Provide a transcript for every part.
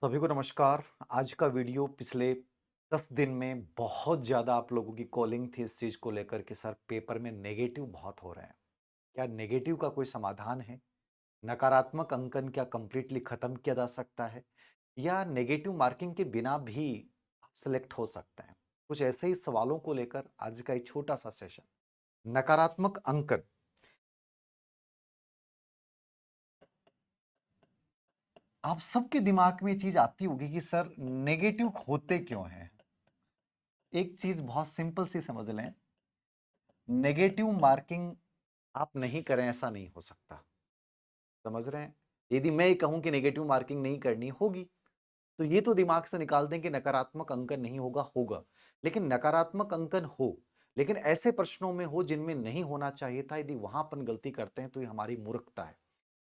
सभी को नमस्कार। आज का वीडियो पिछले 10 दिन में बहुत ज़्यादा आप लोगों की कॉलिंग थी इस चीज़ को लेकर के सर पेपर में नेगेटिव बहुत हो रहे हैं। क्या नेगेटिव का कोई समाधान है? नकारात्मक अंकन क्या कंप्लीटली खत्म किया जा सकता है? या नेगेटिव मार्किंग के बिना भी आप सेलेक्ट हो सकते हैं? कुछ ऐसे ही सवालों को लेकर आज का एक छोटा-सा सेशन। नकारात्मक अंकन, आप सबके दिमाग में ये चीज़ आती होगी कि सर नेगेटिव होते क्यों हैं? एक चीज़ बहुत सिंपल सी समझ लें, नेगेटिव मार्किंग आप नहीं करें ऐसा नहीं हो सकता। समझ रहे हैं? यदि मैं ये कहूँ कि नेगेटिव मार्किंग नहीं करनी होगी, तो ये तो दिमाग से निकाल दें कि नकारात्मक अंकन नहीं होगा, होगा। लेकिन नकारात्मक अंकन हो, लेकिन ऐसे प्रश्नों में हो जिनमें नहीं होना चाहिए था, यदि वहाँ अपन गलती करते हैं तो ये हमारी मूर्खता है।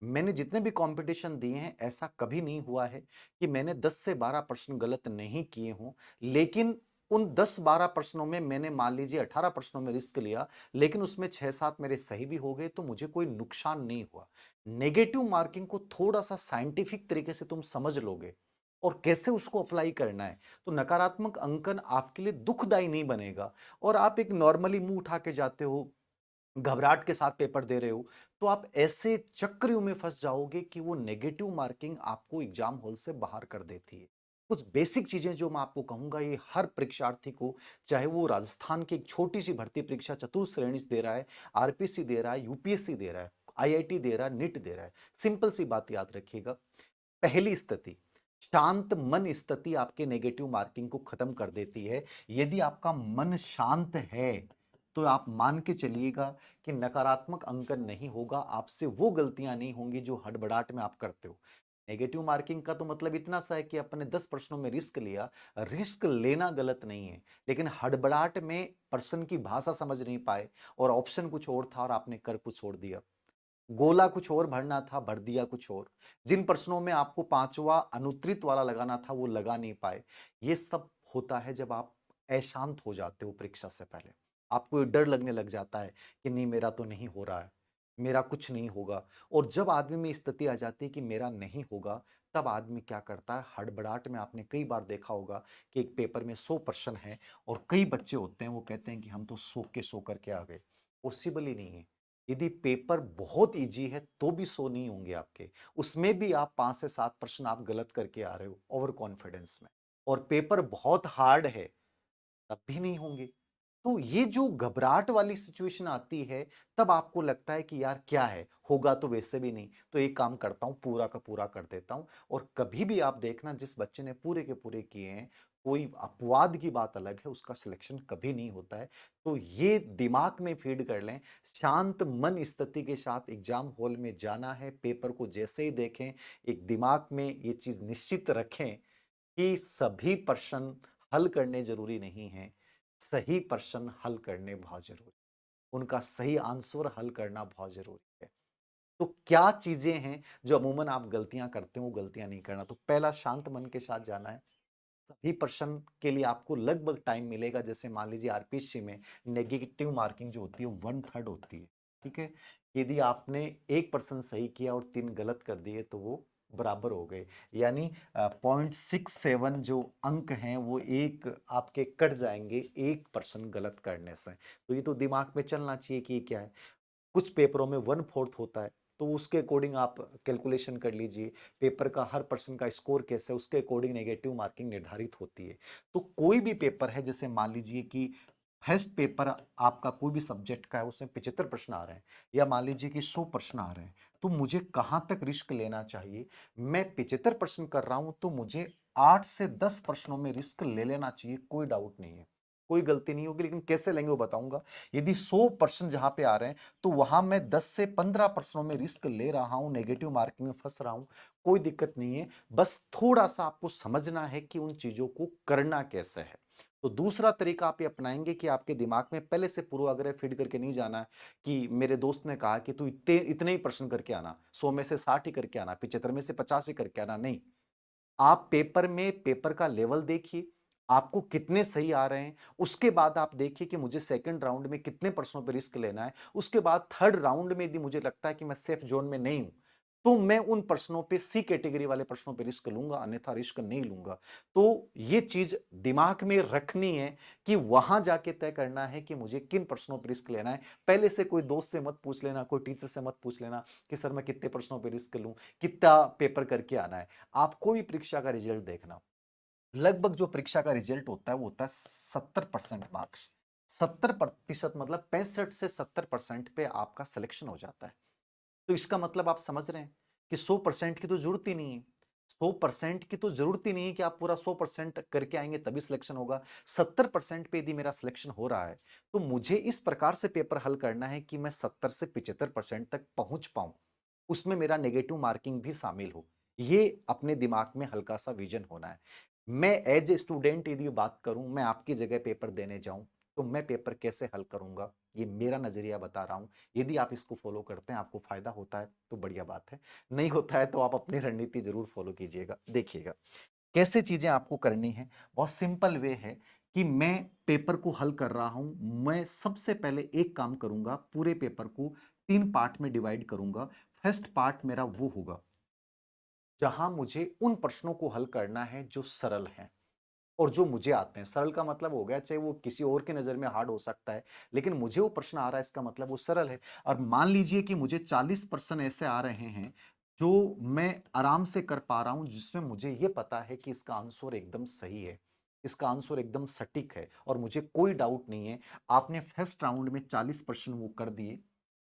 मैंने जितने भी कॉम्पिटिशन दिए हैं, ऐसा कभी नहीं हुआ है कि मैंने 10 से 12 प्रश्न गलत नहीं किए हों, लेकिन उन 10-12 प्रश्नों में मैंने मान लीजिए 18 प्रश्नों में रिस्क लिया, लेकिन उसमें 6-7 मेरे सही भी हो गए, तो मुझे कोई नुकसान नहीं हुआ। नेगेटिव मार्किंग को थोड़ा-सा साइंटिफिक तरीके से तुम समझ लोगे और कैसे उसको अप्लाई करना है, तो नकारात्मक अंकन आपके लिए दुखदायी नहीं बनेगा और आप एक नॉर्मली मुँह उठा के जाते हो, घबराहट के साथ पेपर दे रहे हो, तो आप ऐसे चक्रव्यूह में फँस जाओगे कि वो नेगेटिव मार्किंग आपको एग्ज़ाम हॉल से बाहर कर देती है। कुछ बेसिक चीज़ें जो मैं आपको कहूँगा ये हर परीक्षार्थी को, चाहे वो राजस्थान की एक छोटी-सी भर्ती परीक्षा चतुर्थ श्रेणी से दे रहा है, आरपीसी दे रहा है, यूपीएससी दे रहा है, आईआईटी दे रहा है, नीट दे रहा है। सिंपल सी बात याद रखिएगा, पहली स्थिति, शांत मन स्थिति आपके नेगेटिव मार्किंग को खत्म कर देती है। यदि आपका मन शांत है, तो आप मान के चलिएगा कि नकारात्मक अंकन नहीं होगा, आपसे वो गलतियाँ नहीं होंगी जो हड़बड़ाहट में आप करते हो। नेगेटिव मार्किंग का तो मतलब इतना सा है कि आपने 10 प्रश्नों में रिस्क लिया, रिस्क लेना गलत नहीं है, लेकिन हड़बड़ाहट में पर्सन की भाषा समझ नहीं पाए और ऑप्शन कुछ और था और आपने कर कुछ और दिया। गोला कुछ और भरना था, भर दिया कुछ और। जिन प्रश्नों में आपको 5वां अनुत्तरित वाला लगाना था, वो लगा नहीं पाए। ये सब होता है जब आप अशांत हो जाते हो परीक्षा से पहले। आपको ये डर लगने लग जाता है कि नहीं मेरा तो नहीं हो रहा है, मेरा कुछ नहीं होगा और जब आदमी में स्थिति आ जाती है कि मेरा नहीं होगा, तब आदमी क्या करता है हड़बड़ाहट में आपने कई बार देखा होगा कि एक पेपर में 100 प्रश्न हैं और कई बच्चे होते हैं वो कहते हैं कि हम तो सो के सो करके आ गए। पॉसिबल ही नहीं है। यदि पेपर बहुत ईज़ी है तो भी 100 नहीं होंगे आपके। उसमें भी आप 5 से 7 प्रश्न आप गलत करके आ रहे हो ओवर कॉन्फिडेंस में और पेपर बहुत हार्ड है, तब भी नहीं होंगे। तो ये जो घबराहट वाली सिचुएशन आती है, तब आपको लगता है कि यार क्या है, होगा तो वैसे भी नहीं, तो एक काम करता हूँ पूरा का पूरा कर देता हूँ और कभी भी आप देखना जिस बच्चे ने पूरे के पूरे किए हैं, कोई अपवाद की बात अलग है, उसका सिलेक्शन कभी नहीं होता है। तो ये दिमाग में फीड कर लें, शांत मन स्थिति के साथ एग्ज़ाम हॉल में जाना है, पेपर को जैसे ही देखें, एक दिमाग में ये चीज़ निश्चित रखें कि सभी प्रश्न हल करने ज़रूरी नहीं हैं, सही प्रश्न हल करने बहुत ज़रूरी, उनका सही आंसर हल करना बहुत ज़रूरी है। तो क्या चीज़ें हैं जो अमूमन आप गलतियाँ करते हो, वो गलतियाँ नहीं करना? तो पहला शांत मन के साथ जाना है। सभी प्रश्न के लिए आपको लगभग टाइम मिलेगा, जैसे मान लीजिए आरपीसी में नेगेटिव मार्किंग जो होती है 1/3 होती है, ठीक है? यदि आपने 1 प्रश्न सही किया और 3 गलत कर दिए तो वो बराबर हो गए। यानी 0.67 जो अंक हैं वो एक आपके कट जाएँगे 1 प्रश्न गलत करने से। तो ये तो दिमाग में चलना चाहिए कि ये क्या है? कुछ पेपरों में 1/4 होता है, तो उसके अकॉर्डिंग आप कैलकुलेशन कर लीजिए। पेपर का हर पर्सन का स्कोर कैसे है, उसके अकॉर्डिंग नेगेटिव मार्किंग निर्धारित होती है। तो कोई भी पेपर है, जैसे मान लीजिए कि फर्स्ट पेपर आपका कोई भी सब्जेक्ट का है, उसमें 75 प्रश्न आ रहे हैं या मान लीजिए कि 100 प्रश्न आ रहे हैं, तो मुझे कहाँ तक रिस्क लेना चाहिए? मैं 75 प्रश्न कर रहा हूँ, तो मुझे 8 से 10 प्रश्नों में रिस्क ले लेना चाहिए, कोई डाउट नहीं है। कोई गलती नहीं होगी, लेकिन कैसे लेंगे वो बताऊँगा। यदि 100 प्रश्न जहाँ पे आ रहे हैं, तो वहां मैं 10 से 15 प्रश्नों में रिस्क ले रहा हूं, नेगेटिव मार्किंग में फंस रहा हूं, कोई दिक्कत नहीं है। बस थोड़ा सा आपको समझना है कि उन चीजों को करना कैसे है। तो दूसरा तरीका आप ये अपनाएंगे कि आपके दिमाग में पहले से पूर्वाग्रह फीड करके नहीं जाना है कि मेरे दोस्त ने कहा कि तू इतने इतने ही प्रश्न करके आना, 100 में से 60 ही करके आना, 75 में से 50 ही करके आना, नहीं। आप पेपर में पेपर का लेवल देखिए, आपको कितने सही आ रहे हैं, उसके बाद आप देखिए कि मुझे सेकंड राउंड में कितने प्रश्नों पे रिस्क लेना है, उसके बाद थर्ड राउंड में यदि मुझे लगता है कि मैं सेफ ज़ोन में नहीं हूँ, तो मैं उन प्रश्नों पे, सी कैटेगरी वाले प्रश्नों पे रिस्क लूंगा, अन्यथा रिस्क नहीं लूंगा। तो ये चीज दिमाग में रखनी है कि वहां जाके तय करना है कि मुझे किन प्रश्नों पे रिस्क लेना है। पहले से कोई दोस्त से मत पूछ लेना, कोई टीचर से मत पूछ लेना कि सर मैं कितने प्रश्नों पे रिस्क लूं, कितना पेपर करके आना है। आप कोई परीक्षा का रिजल्ट देखना, लगभग जो परीक्षा का रिजल्ट होता है वो होता है 70% मार्क्स। 70% मतलब 65 से 70% पे आपका सिलेक्शन हो जाता है। तो इसका मतलब आप समझ रहे हैं कि 100% की तो जरूरत ही नहीं है। 100% की तो जरूरत ही नहीं है कि आप पूरा 100% करके आएंगे तभी सिलेक्शन होगा। 70% पे यदि मेरा सिलेक्शन हो रहा है तो मुझे इस प्रकार से पेपर हल करना है कि मैं 70 से 75% तक पहुंच पाऊं, उसमें मेरा नेगेटिव मार्किंग भी शामिल हो। ये अपने दिमाग में हल्का सा विजन होना है। मैं एज ए स्टूडेंट यदि बात करूं, मैं आपकी जगह पेपर देने जाऊं तो मैं पेपर कैसे हल करूंगा, ये मेरा नजरिया बता रहा हूं। यदि आप इसको फॉलो करते हैं, आपको फायदा होता है तो बढ़िया बात है, नहीं होता है तो आप अपनी रणनीति जरूर फॉलो कीजिएगा। देखिएगा कैसे चीजें आपको करनी है। बहुत सिंपल वे है कि मैं पेपर को हल कर रहा हूं। मैं सबसे पहले एक काम करूंगा, पूरे पेपर को 3 पार्ट में डिवाइड करूंगा। फर्स्ट पार्ट मेरा वो होगा जहां मुझे उन प्रश्नों को हल करना है जो सरल हैं और जो मुझे आते हैं। सरल का मतलब हो गया चाहे वो किसी और की नजर में हार्ड हो सकता है, लेकिन मुझे वो प्रश्न आ रहा है इसका मतलब वो सरल है। और मान लीजिए कि मुझे 40% ऐसे आ रहे हैं जो मैं आराम से कर पा रहा हूं, जिसमें मुझे ये पता है कि इसका आंसर एकदम सही है, इसका आंसर एकदम सटीक है और मुझे कोई डाउट नहीं है। आपने फर्स्ट राउंड में 40% वो कर दिए,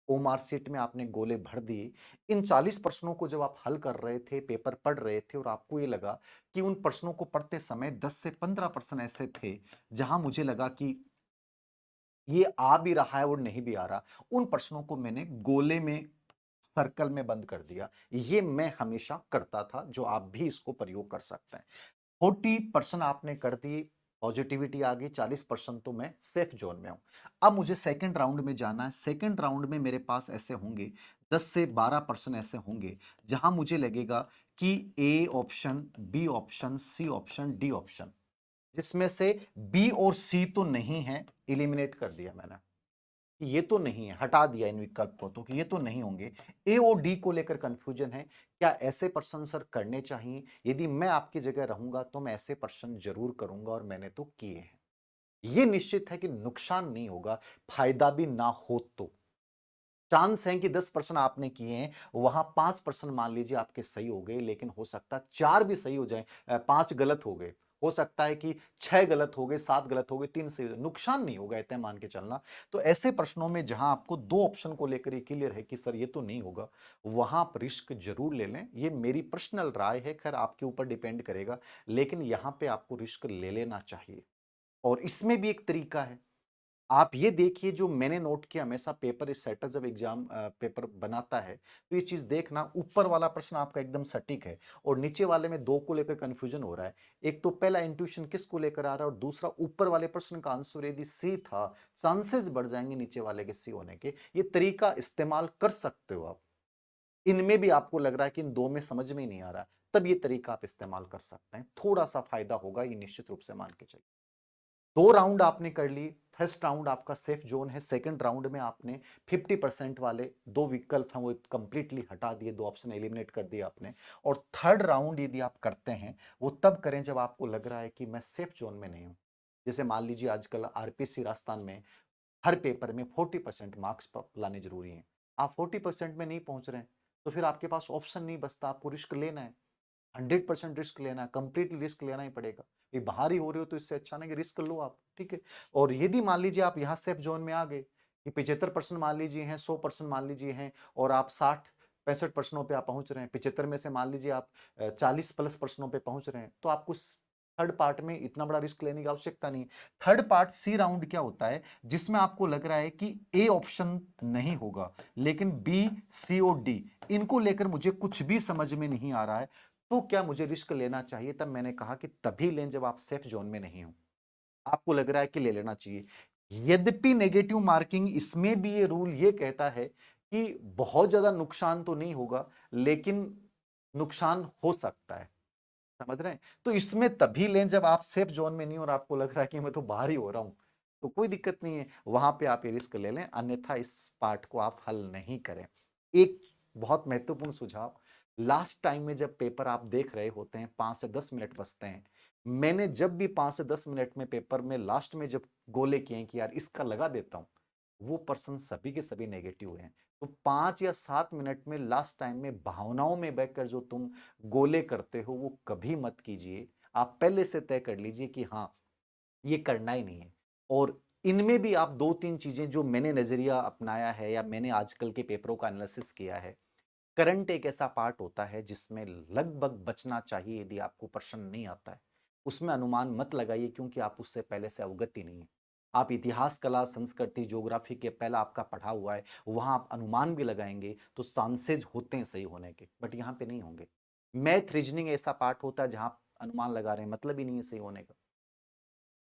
ओमार सीट में आपने गोले भर दिए। इन 40 प्रश्नों को जब आप हल कर रहे थे, पेपर पढ़ रहे थे और आपको ये लगा कि उन प्रश्नों को पढ़ते समय 10 से 15% ऐसे थे जहां मुझे लगा कि ये आ भी रहा है और नहीं भी आ रहा, उन प्रश्नों को मैंने गोले में, सर्कल में बंद कर दिया। ये मैं हमेशा करता था, जो आप भी इसको प्रयोग कर सकते हैं। 40% आपने कर दी, पॉजिटिविटी आ गई, 40% तो मैं सेफ जोन में हूं। अब मुझे सेकंड राउंड में जाना है। सेकंड राउंड में मेरे पास ऐसे होंगे 10 से 12% ऐसे होंगे जहां मुझे लगेगा कि A option, B option, C option, D option, जिसमें से बी और सी तो नहीं है, इलिमिनेट कर दिया मैंने कि ये तो नहीं है, हटा दिया इन विकल्प को तो कि ये तो नहीं होंगे। ए और डी को लेकर कंफ्यूजन है। क्या ऐसे प्रश्न सर करने चाहिए? यदि मैं आपकी जगह रहूंगा तो मैं ऐसे प्रश्न जरूर करूंगा और मैंने तो किए हैं। ये निश्चित है कि नुकसान नहीं होगा, फायदा भी ना हो तो। चांस है कि 10% आपने किए हैं, वहां 5% मान लीजिए आपके सही हो गए, लेकिन हो सकता है 4 भी सही हो जाए, 5 गलत हो गए। हो सकता है कि 6 गलत हो गए, 7 गलत हो गए, 3 सही हो गए, नुकसान नहीं होगा, इतना मान के चलना। तो ऐसे प्रश्नों में जहां आपको 2 ऑप्शन को लेकर ये क्लियर है कि सर ये तो नहीं होगा, वहां आप रिस्क जरूर ले लें। ये मेरी पर्सनल राय है, खैर आपके ऊपर डिपेंड करेगा, लेकिन यहां पे आपको रिस्क ले लेना चाहिए। और इसमें भी एक तरीका है। आप ये देखिए, जो मैंने नोट किया, हमेशा पेपर सेटर जब एग्जाम पेपर बनाता है तो ये चीज देखना, ऊपर वाला प्रश्न आपका एकदम सटीक है और नीचे वाले में 2 को लेकर कंफ्यूजन हो रहा है। एक तो पहला इंट्यूशन किसको लेकर आ रहा है और दूसरा ऊपर वाले प्रश्न का आंसर यदि सी था, चांसेस बढ़ जाएंगे नीचे वाले के सी होने के। ये तरीका इस्तेमाल कर सकते हो आप। इनमें भी आपको लग रहा है कि इन 2 में समझ में ही नहीं आ रहा, तब ये तरीका आप इस्तेमाल कर सकते हैं, थोड़ा सा फायदा होगा, ये निश्चित रूप से मान के चलिए। 2 राउंड आपने कर ली। फर्स्ट राउंड आपका सेफ जोन है। सेकंड राउंड में आपने 50% वाले 2 विकल्प हैं वो कंप्लीटली हटा दिए, 2 ऑप्शन एलिमिनेट कर दिए आपने। और थर्ड राउंड यदि आप करते हैं, वो तब करें जब आपको लग रहा है कि मैं सेफ जोन में नहीं हूं। जैसे मान लीजिए आजकल आरपीसी राजस्थान में हर पेपर में 40% मार्क्स लाने जरूरी हैं। आप 40% में नहीं पहुंच रहे हैं तो फिर आपके पास ऑप्शन नहीं बचता, आपको रिस्क लेना है। 100% रिस्क लेना है, कंप्लीटली रिस्क लेना ही पड़ेगा। ये बाहर ही हो रहे हो तो इससे अच्छा ना कि रिस्क लो आप, ठीक है। और यदि मान लीजिए आप यहाँ सेफ जोन में आ गए कि 75% मान लीजिए हैं, 100% मान लीजिए हैं और आप 60-65 प्रश्नों पे आप पहुंच रहे हैं, 75 में से मान लीजिए आप 40+ प्रश्नों पे पहुंच रहे हैं, तो आपको थर्ड पार्ट में इतना बड़ा रिस्क लेने की आवश्यकता नहीं है। थर्ड पार्ट सी राउंड क्या होता है, जिसमें आपको लग रहा है कि ए ऑप्शन नहीं होगा, लेकिन बी, सी और डी, इनको लेकर मुझे कुछ भी समझ में नहीं आ रहा है, तो क्या मुझे रिस्क लेना चाहिए? तब मैंने कहा कि तभी लें जब आप सेफ जोन में नहीं हो, आपको लग रहा है कि ले लेना चाहिए। यद्यपि नेगेटिव मार्किंग, इसमें भी ये रूल ये कहता है कि बहुत ज्यादा नुकसान तो नहीं होगा, लेकिन नुकसान हो सकता है। समझ रहे हैं? तो इसमें तभी लें जब आप सेफ जोन में नहीं हो और आपको लग रहा है कि मैं तो बाहर ही हो रहा हूं, तो कोई दिक्कत नहीं है, वहां पे आप ये रिस्क ले लें, अन्यथा इस पार्ट को आप हल नहीं करें। एक बहुत महत्वपूर्ण सुझाव, लास्ट टाइम में जब पेपर आप देख रहे होते हैं, 5 से 10 मिनट बचते हैं। मैंने जब भी 5 से 10 मिनट में पेपर में लास्ट में जब गोले किए हैं कि यार इसका लगा देता हूँ, वो पर्सन सभी के सभी नेगेटिव हुए हैं। तो 5 या 7 मिनट में लास्ट टाइम में भावनाओं में बहकर जो तुम गोले करते हो, वो कभी मत कीजिए। आप पहले से तय कर लीजिए कि हाँ, ये करना ही नहीं है। और इनमें भी आप 2-3 चीज़ें जो मैंने नज़रिया अपनाया है या मैंने आजकल के पेपरों का एनालिसिस किया है। करंट एक ऐसा पार्ट होता है जिसमें लगभग बचना चाहिए यदि आपको प्रश्न नहीं आता है। उसमें अनुमान मत लगाइए क्योंकि आप उससे पहले से अवगत ही नहीं है। आप इतिहास, कला, संस्कृति, ज्योग्राफी के पहला आपका पढ़ा हुआ है, वहाँ आप अनुमान भी लगाएँगे तो चांसेज़ होते हैं सही होने के, बट यहाँ पे नहीं होंगे। मैथ, रीज़निंग ऐसा पार्ट होता है जहाँ आप अनुमान लगा रहे हैं, मतलब ही नहीं है सही होने का।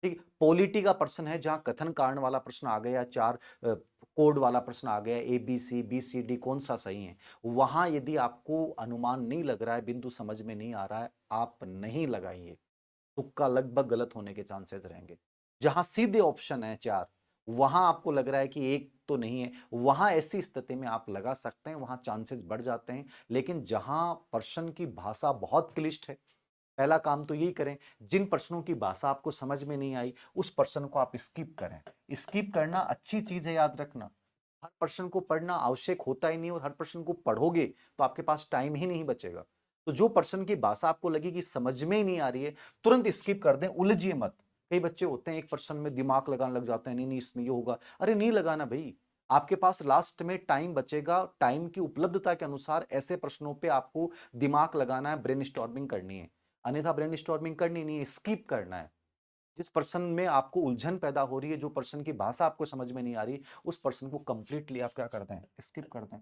ठीक, पॉलिटी का प्रश्न है जहां कथन कारण वाला प्रश्न आ गया, चार कोड वाला प्रश्न आ गया, A B C B C D कौन सा सही है, वहां यदि आपको अनुमान नहीं लग रहा है, बिंदु समझ में नहीं आ रहा है, आप नहीं लगाइए। तुक्का लगभग गलत होने के चांसेस रहेंगे। जहां सीधे ऑप्शन है चार, वहां आपको लग रहा है कि एक तो नहीं है, वहां ऐसी स्थिति में आप लगा सकते हैं, वहां चांसेस बढ़ जाते हैं। लेकिन जहां प्रश्न की भाषा बहुत क्लिष्ट है, पहला काम तो यही करें, जिन प्रश्नों की भाषा आपको समझ में नहीं आई, उस प्रश्न को आप स्किप करें। स्किप करना अच्छी चीज है, याद रखना। हर प्रश्न को पढ़ना आवश्यक होता ही नहीं, और हर प्रश्न को पढ़ोगे तो आपके पास टाइम ही नहीं बचेगा। तो जो प्रश्न की भाषा आपको लगी कि समझ में ही नहीं आ रही है, तुरंत स्किप कर दें, उलझिए मत। कई बच्चे होते हैं एक प्रश्न में दिमाग लगाने लग जाते हैं, नहीं नहीं इसमें ये होगा, अरे नहीं लगाना भाई। आपके पास लास्ट में टाइम बचेगा, टाइम की उपलब्धता के अनुसार ऐसे प्रश्नों पे आपको दिमाग लगाना है, ब्रेनस्टॉर्मिंग करनी है। अन्यथा ब्रेनस्टॉर्मिंग करनी नहीं है, स्किप करना है। जिस पर्सन में आपको उलझन पैदा हो रही है, जो पर्सन की भाषा आपको समझ में नहीं आ रही, उस पर्सन को कंप्लीटली आप क्या कर दें, स्किप कर दें।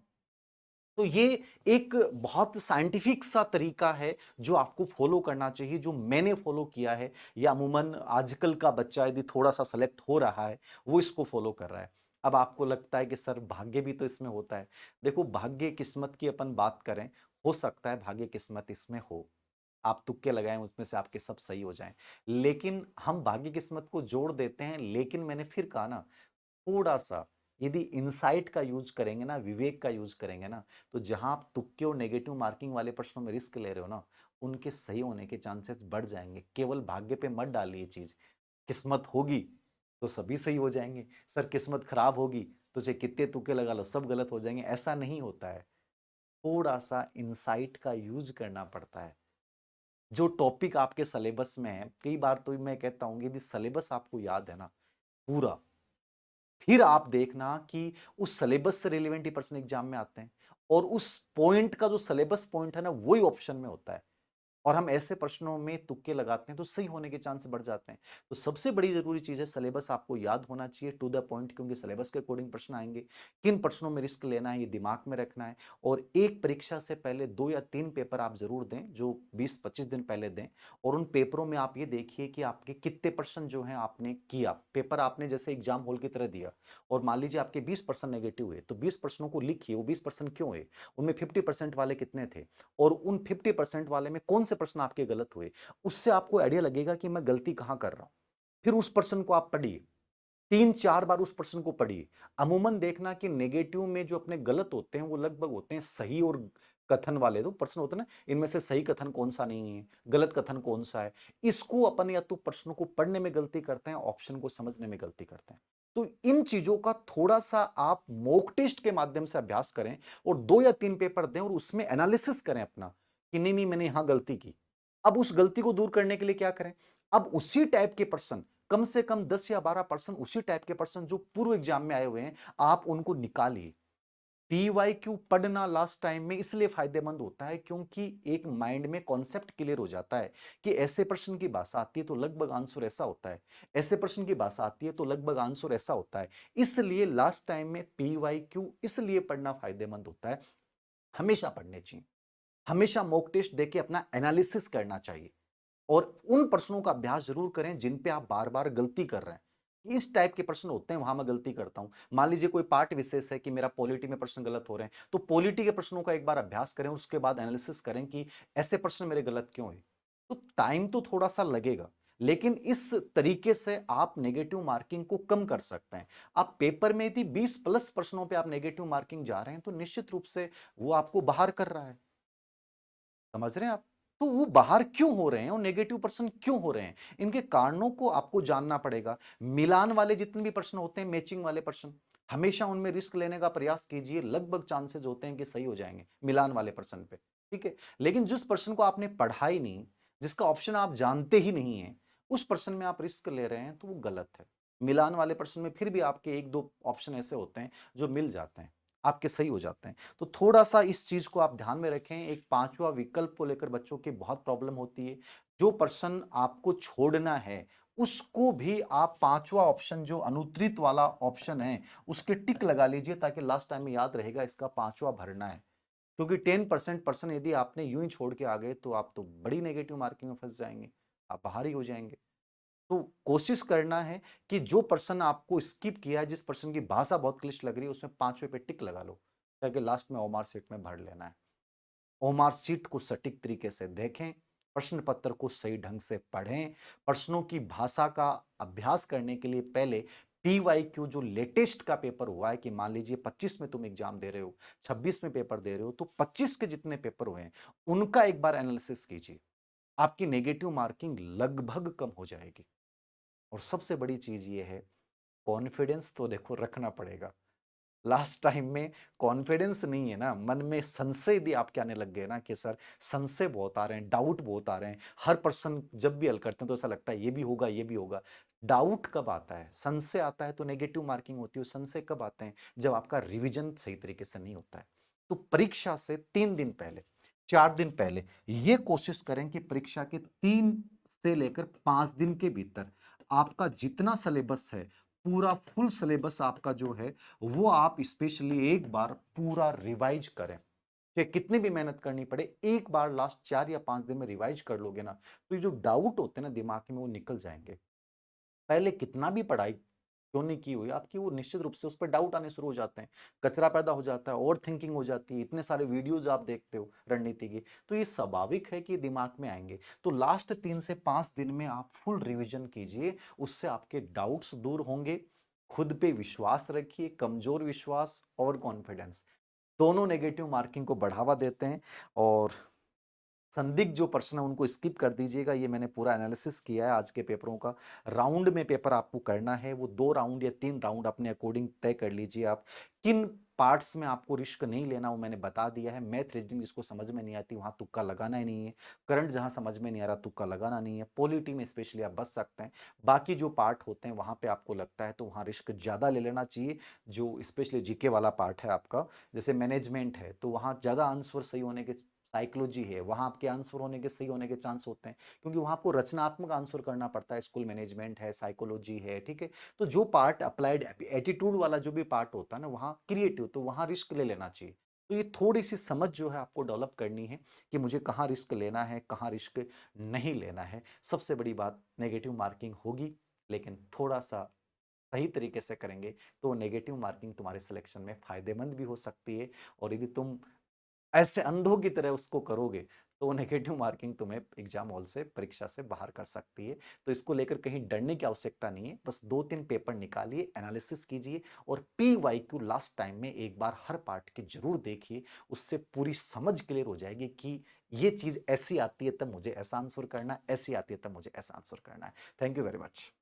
तो ये एक बहुत साइंटिफिक सा तरीका है जो आपको फॉलो करना चाहिए, जो मैंने फॉलो किया है, या अमूमन आजकल का बच्चा यदि थोड़ा सा सेलेक्ट हो रहा है, वो इसको फॉलो कर रहा है। अब आपको लगता है कि सर भाग्य भी तो इसमें होता है। देखो, भाग्य किस्मत की अपन बात करें, हो सकता है भाग्य किस्मत इसमें हो, आप तुक्के लगाएं उसमें से आपके सब सही हो जाएं। लेकिन हम भाग्य किस्मत को जोड़ देते हैं, लेकिन मैंने फिर कहा ना, थोड़ा सा यदि इनसाइट का यूज करेंगे ना, विवेक का यूज करेंगे ना, तो जहां आप तुक्के और नेगेटिव मार्किंग वाले प्रश्नों में रिस्क ले रहे हो ना, उनके सही होने के चांसेस बढ़ जाएंगे। केवल भाग्य पे मत डालिए चीज। किस्मत होगी तो सभी सही हो जाएंगे, सर किस्मत खराब होगी तो चाहे कितने तुक्के लगा लो सब गलत हो जाएंगे, ऐसा नहीं होता है। थोड़ा सा इनसाइट का यूज करना पड़ता है। जो टॉपिक आपके सिलेबस में है, कई बार तो मैं कहता हूँ यदि सिलेबस आपको याद है ना पूरा, फिर आप देखना कि उस सिलेबस से रिलेवेंट ही प्रश्न एग्जाम में आते हैं, और उस पॉइंट का जो सिलेबस पॉइंट है ना, वही ऑप्शन में होता है। और हम ऐसे प्रश्नों में तुक्के लगाते हैं तो सही होने के चांस बढ़ जाते हैं। तो सबसे बड़ी जरूरी चीज है, सिलेबस आपको याद होना चाहिए टू द पॉइंट, क्योंकि सिलेबस के अकॉर्डिंग प्रश्न आएंगे। किन प्रश्नों में रिस्क लेना है ये दिमाग में रखना है। और एक परीक्षा से पहले 2 या 3 पेपर आप जरूर दें, जो 20-25 दिन पहले दें। और उन पेपरों में आप ये देखिए कि आपके कितने प्रश्न जो हैं आपने किया, पेपर आपने जैसे एग्जाम हॉल की तरह दिया, और मान लीजिए आपके 20% नेगेटिव हुए, तो 20 प्रश्नों को लिखिए, वो 20% क्यों हुए, उनमें 50% वाले कितने थे, और उन 50% वाले में कौन से प्रश्न आपके गलत हुए। उससे आपको आइडिया लगेगा कि मैं गलती कहां कर रहा हूं। फिर उस प्रश्न को आप पढ़िए, 3-4 बार उस प्रश्न को पढ़िए। अमूमन देखना कि नेगेटिव में जो अपने गलत होते हैं वो लगभग होते हैं सही और कथन वाले, तो प्रश्न होते हैं ना, इनमें से सही कथन कौन सा नहीं है, गलत कथन कौन सा है। इसको अपन या तो प्रश्नों को पढ़ने में गलती करते हैं, ऑप्शन को समझने में गलती करते हैं। तो इन चीजों का थोड़ा सा आप मॉक टेस्ट के माध्यम से अभ्यास करें, और 2 या 3 पेपर दें और उसमें एनालिसिस करें अपना, कि नहीं नहीं मैंने यहां गलती की। अब उस गलती को दूर करने के लिए क्या करें, अब उसी टाइप के प्रश्न, कम से कम 10 या 12% उसी टाइप के प्रश्न जो पूर्व एग्जाम में आए हुए हैं, आप उनको निकालिए। पीवाईक्यू पढ़ना लास्ट टाइम में इसलिए फायदेमंद होता है क्योंकि एक माइंड में कॉन्सेप्ट क्लियर हो जाता है कि ऐसे प्रश्न की भाषा आती है तो लगभग आंसर ऐसा होता है, ऐसे प्रश्न की भाषा आती है तो लगभग आंसर ऐसा होता है। इसलिए लास्ट टाइम में पीवाईक्यू इसलिए पढ़ना फायदेमंद होता है। हमेशा पढ़ने चाहिए, हमेशा मॉक टेस्ट देके अपना एनालिसिस करना चाहिए, और उन प्रश्नों का अभ्यास जरूर करें जिन पे आप बार बार गलती कर रहे हैं। इस टाइप के प्रश्न होते हैं वहां मैं गलती करता हूं। मान लीजिए कोई पार्ट विशेष है कि मेरा पॉलिटी में प्रश्न गलत हो रहे हैं, तो पॉलिटी के प्रश्नों का एक बार अभ्यास करें, उसके बाद एनालिसिस करें कि ऐसे प्रश्न मेरे गलत क्यों है। तो टाइम तो थोड़ा सा लगेगा, लेकिन इस तरीके से आप नेगेटिव मार्किंग को कम कर सकते हैं। आप पेपर में यदि 20+ प्रश्नों पे आप नेगेटिव मार्किंग जा रहे हैं तो निश्चित रूप से वो आपको बाहर कर रहा है। समझ रहे हैं आप? तो वो बाहर क्यों हो रहे हैं और नेगेटिव पर्सन क्यों हो रहे हैं? इनके कारणों को आपको जानना पड़ेगा। मिलान वाले जितने भी प्रश्न होते हैं, मैचिंग वाले प्रश्न, हमेशा उनमें रिस्क लेने का प्रयास कीजिए, लगभग चांसेस होते हैं कि सही हो जाएँगे, मिलान वाले प्रश्न पे, ठीक है? लेकिन जिस प्रश्न को आपने पढ़ा ही नहीं, जिसका ऑप्शन आप जानते ही नहीं हैं, उस प्रश्न में आप रिस्क ले रहे हैं, तो वो गलत है। मिलान वाले प्रश्न में फिर भी आपके 1-2 ऑप्शन ऐसे होते हैं, जो मिल जाते हैं, आपके सही हो जाते हैं। तो थोड़ा-सा इस चीज़ को आप ध्यान में रखें, एक 5वां विकल्प को लेकर बच्चों की बहुत प्रॉब्लम होती है। जो पर्सन आपको छोड़ना है, उसको भी आप 5वां ऑप्शन जो अनुत्तरित वाला ऑप्शन है, उसके टिक लगा लीजिए ताकि लास्ट टाइम में याद रहेगा इसका 5वां भरना है। क्योंकि 10% पर्सन यदि आपने यूँ ही छोड़ के आ गए, तो आप तो बड़ी नेगेटिव मार्किंग में फँस जाएँगे, आप बाहर ही हो जाएँगे। तो कोशिश करना है कि जो पर्सन आपको स्किप किया है, जिस पर्सन की भाषा बहुत क्लिष्ट लग रही है, उसमें 5वें पे टिक लगा लो, ताकि लास्ट में ओमार शीट में भर लेना है। ओमार शीट को सटीक तरीके से देखें, प्रश्न पत्र को सही ढंग से पढ़ें, प्रश्नों की भाषा का अभ्यास करने के लिए पहले पीवाईक्यू जो लेटेस्ट का पेपर हुआ है कि मान लीजिए 25 में तुम एग्जाम दे रहे हो, 26 में पेपर दे रहे हो, तो 25 के जितने पेपर हुए हैं, उनका एक बार एनालिसिस कीजिए। आपकी नेगेटिव मार्किंग लगभग कम हो जाएगी। और सबसे बड़ी चीज ये है, कॉन्फिडेंस तो देखो रखना पड़ेगा। लास्ट टाइम में कॉन्फिडेंस नहीं है ना, मन में संशय यदि आपके आने लग गए ना कि सर संशय बहुत आ रहे हैं, डाउट बहुत आ रहे हैं, हर पर्सन जब भी हल करते हैं तो ऐसा लगता है ये भी होगा, ये भी होगा। डाउट कब आता है, संशय आता है तो नेगेटिव मार्किंग होती है। संशय कब आते हैं, जब आपका रिवीजन सही तरीके से नहीं होता है। तो परीक्षा से 3 दिन पहले, 4 दिन पहले ये कोशिश करें कि परीक्षा के 3 से लेकर 5 दिन के भीतर आपका जितना सिलेबस है, पूरा फुल सिलेबस आपका जो है, वो आप स्पेशली एक बार पूरा रिवाइज करें। चाहे कितनी भी मेहनत करनी पड़े, एक बार लास्ट 4 या 5 दिन में रिवाइज कर लोगे ना, तो ये जो डाउट होते हैं ना दिमाग में, वो निकल जाएंगे। पहले कितना भी पढ़ाई क्यों नहीं की हुई आपकी, वो निश्चित रूप से उस पर डाउट आने शुरू हो जाते हैं, कचरा पैदा हो जाता है, ओवर थिंकिंग हो जाती है, इतने सारे वीडियोज आप देखते हो रणनीति की, तो ये स्वाभाविक है कि दिमाग में आएंगे। तो लास्ट 3 से 5 दिन में आप फुल रिवीजन कीजिए, उससे आपके डाउट्स दूर होंगे। खुद पे विश्वास रखिए, कमजोर विश्वास और कॉन्फिडेंस दोनों नेगेटिव मार्किंग को बढ़ावा देते हैं। और संदिग्ध जो प्रश्न है उनको स्किप कर दीजिएगा, ये मैंने पूरा एनालिसिस किया है आज के पेपरों का। राउंड में पेपर आपको करना है, वो 2 राउंड या 3 राउंड अपने अकॉर्डिंग तय कर लीजिए आप। किन पार्ट्स में आपको रिस्क नहीं लेना वो मैंने बता दिया है। मैथ रीजनिंग जिसको समझ में नहीं आती, वहाँ तुक्का लगाना ही नहीं है। करंट जहाँ समझ में नहीं आ रहा, तुक्का लगाना नहीं है। पॉलिटी में स्पेशली आप बच सकते हैं। बाकी जो पार्ट होते हैं वहाँ पे आपको लगता है तो वहाँ रिस्क ज़्यादा ले लेना चाहिए। जो स्पेशली जीके वाला पार्ट है आपका, जैसे मैनेजमेंट है, तो वहाँ ज़्यादा आंसर सही होने के, साइकोलॉजी है वहां आपके आंसर होने के सही होने के चांस होते हैं, क्योंकि वहां आपको रचनात्मक आंसर करना पड़ता है। स्कूल मैनेजमेंट है, साइकोलॉजी है, ठीक है। तो जो पार्ट अप्लाइड एटीट्यूड वाला जो भी पार्ट होता है ना, वहां क्रिएटिव, तो वहां रिस्क ले लेना चाहिए। तो ये थोड़ी सी समझ जो है आपको डेवलप करनी है कि मुझे कहाँ रिस्क लेना है, कहाँ रिस्क नहीं लेना है। सबसे बड़ी बात, नेगेटिव मार्किंग होगी, लेकिन थोड़ा सा सही तरीके से करेंगे तो नेगेटिव मार्किंग तुम्हारे सिलेक्शन में फायदेमंद भी हो सकती है। और यदि तुम ऐसे अंधों की तरह उसको करोगे, तो नेगेटिव मार्किंग तुम्हें एग्जाम हॉल से, परीक्षा से बाहर कर सकती है। तो इसको लेकर कहीं डरने की आवश्यकता नहीं है। बस 2-3 पेपर निकालिए, एनालिसिस कीजिए और पीवाईक्यू लास्ट टाइम में एक बार हर पार्ट के जरूर देखिए। उससे पूरी समझ क्लियर हो जाएगी कि ये चीज ऐसी आती है तब मुझे ऐसा आंसर करना है, ऐसी आती है तब मुझे ऐसा आंसर करना है। Thank you very much.